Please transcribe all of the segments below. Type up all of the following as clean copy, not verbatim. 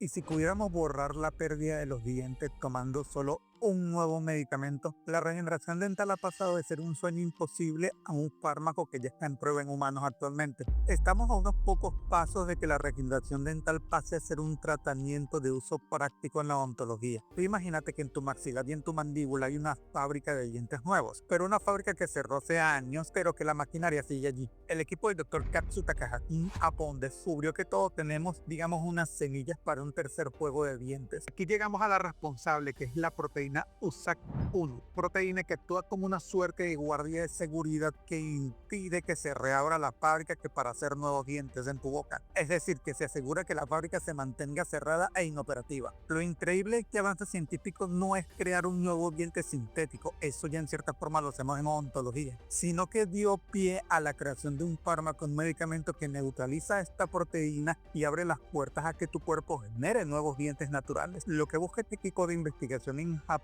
Y si pudiéramos borrar la pérdida de los dientes tomando solo un nuevo medicamento, la regeneración dental ha pasado de ser un sueño imposible a un fármaco que ya está en prueba en humanos actualmente. Estamos a unos pocos pasos de que la regeneración dental pase a ser un tratamiento de uso práctico en la odontología. Tú imagínate que en tu maxilar y en tu mandíbula hay una fábrica de dientes nuevos, pero una fábrica que cerró hace años, pero que la maquinaria sigue allí. El equipo del Dr. Katsu Takahashi en Japón descubrió que todos tenemos, digamos, unas semillas para un tercer juego de dientes. Aquí llegamos a la responsable, que es la proteína USAC1, proteína que actúa como una suerte de guardia de seguridad que impide que se reabra la fábrica que para hacer nuevos dientes en tu boca. Es decir, que se asegura que la fábrica se mantenga cerrada e inoperativa. Lo increíble es que avance científico no es crear un nuevo diente sintético, eso ya en cierta forma lo hacemos en odontología, sino que dio pie a la creación de un fármaco, un medicamento que neutraliza esta proteína y abre las puertas a que tu cuerpo genere nuevos dientes naturales. Lo que busca este equipo de investigación en Japón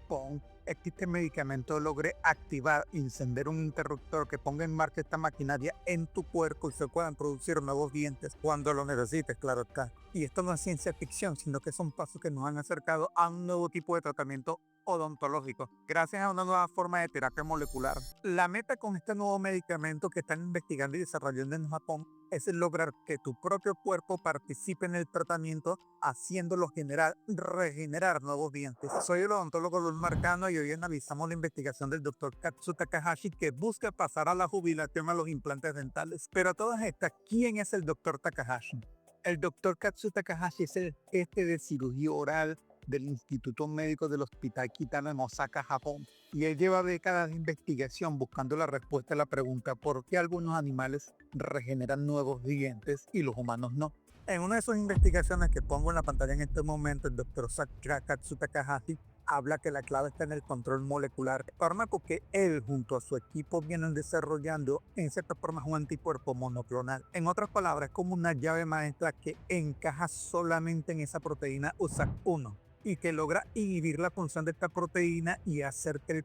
es que este medicamento logre activar, encender un interruptor que ponga en marcha esta maquinaria en tu cuerpo y se puedan producir nuevos dientes cuando lo necesites, claro está. Y esto no es ciencia ficción, sino que son pasos que nos han acercado a un nuevo tipo de tratamiento odontológico, gracias a una nueva forma de terapia molecular. La meta con este nuevo medicamento que están investigando y desarrollando en Japón es lograr que tu propio cuerpo participe en el tratamiento, haciéndolo regenerar nuevos dientes. Soy el odontólogo Luis Marcano y hoy analizamos la investigación del Dr. Katsu Takahashi, que busca pasar a la jubilación a los implantes dentales. Pero a todas estas, ¿quién es el Dr. Takahashi? El Dr. Katsu Takahashi es el jefe de cirugía oral del Instituto Médico del Hospital Kitano en Osaka, Japón. Y él lleva décadas de investigación buscando la respuesta a la pregunta ¿por qué algunos animales regeneran nuevos dientes y los humanos no? En una de sus investigaciones que pongo en la pantalla en este momento, el Dr. Katsu Takahashi habla que la clave está en el control molecular, fármaco que él junto a su equipo vienen desarrollando. En cierta forma es un anticuerpo monoclonal. En otras palabras, es como una llave maestra que encaja solamente en esa proteína USAC1 y que logra inhibir la función de esta proteína y hacer que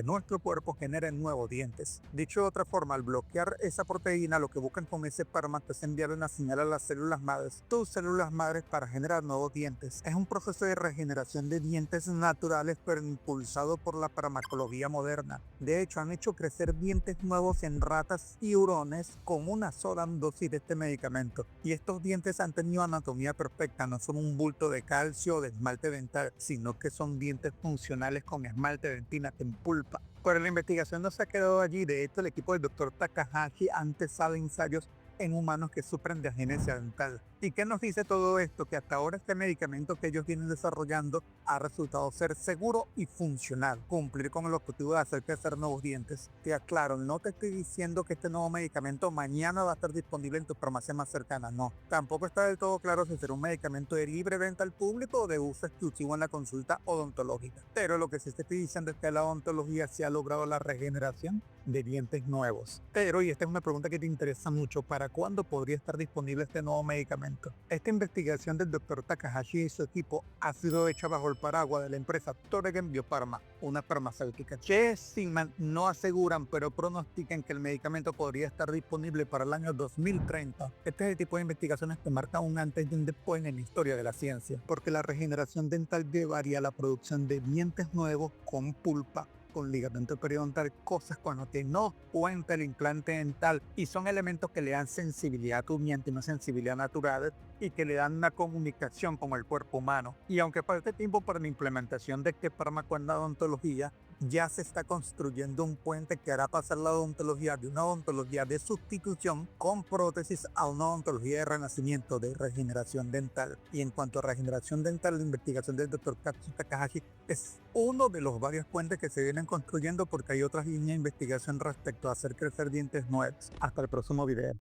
nuestro cuerpo genere nuevos dientes. Dicho de otra forma, al bloquear esa proteína, lo que buscan con ese fármaco es enviar una señal a las células madres, tus células madres, para generar nuevos dientes. Es un proceso de regeneración de dientes naturales, pero impulsado por la farmacología moderna. De hecho, han hecho crecer dientes nuevos en ratas y hurones con una sola dosis de este medicamento. Y estos dientes han tenido anatomía perfecta, no son un bulto de calcio o de esmalte dental, sino que son dientes funcionales con esmalte dentina en pulpa. Pero la investigación no se ha quedado allí. De hecho, el equipo del Dr. Takahashi ha empezado ensayos en humanos que sufren de agenesia dental. ¿Y qué nos dice todo esto? Que hasta ahora este medicamento que ellos vienen desarrollando ha resultado ser seguro y funcional, cumplir con el objetivo de hacer crecer nuevos dientes. Te aclaro, no te estoy diciendo que este nuevo medicamento mañana va a estar disponible en tu farmacia más cercana, no. Tampoco está del todo claro si será un medicamento de libre venta al público o de uso exclusivo en la consulta odontológica. Pero lo que sí te estoy diciendo es que la odontología se ha logrado la regeneración de dientes nuevos. Pero, y esta es una pregunta que te interesa mucho, ¿para cuándo podría estar disponible este nuevo medicamento? Esta investigación del Dr. Takahashi y su equipo ha sido hecha bajo el paraguas de la empresa Toregen Biopharma, una farmacéutica. Que Sigman no aseguran, pero pronostican que el medicamento podría estar disponible para el año 2030. Este es el tipo de investigaciones que marca un antes y un después en la historia de la ciencia, porque la regeneración dental llevaría a la producción de dientes nuevos con pulpa, con ligamento periodontal, cosas con las que no cuenta el implante dental, y son elementos que le dan sensibilidad a tu diente, una sensibilidad natural, y que le dan una comunicación con el cuerpo humano. Y aunque falte tiempo para la implementación de este fármaco en la odontología, ya se está construyendo un puente que hará pasar la odontología de una odontología de sustitución con prótesis a una odontología de renacimiento, de regeneración dental. Y en cuanto a regeneración dental, la investigación del Dr. Katsu Takahashi es uno de los varios puentes que se vienen construyendo, porque hay otras líneas de investigación respecto a hacer crecer dientes nuevos. Hasta el próximo video.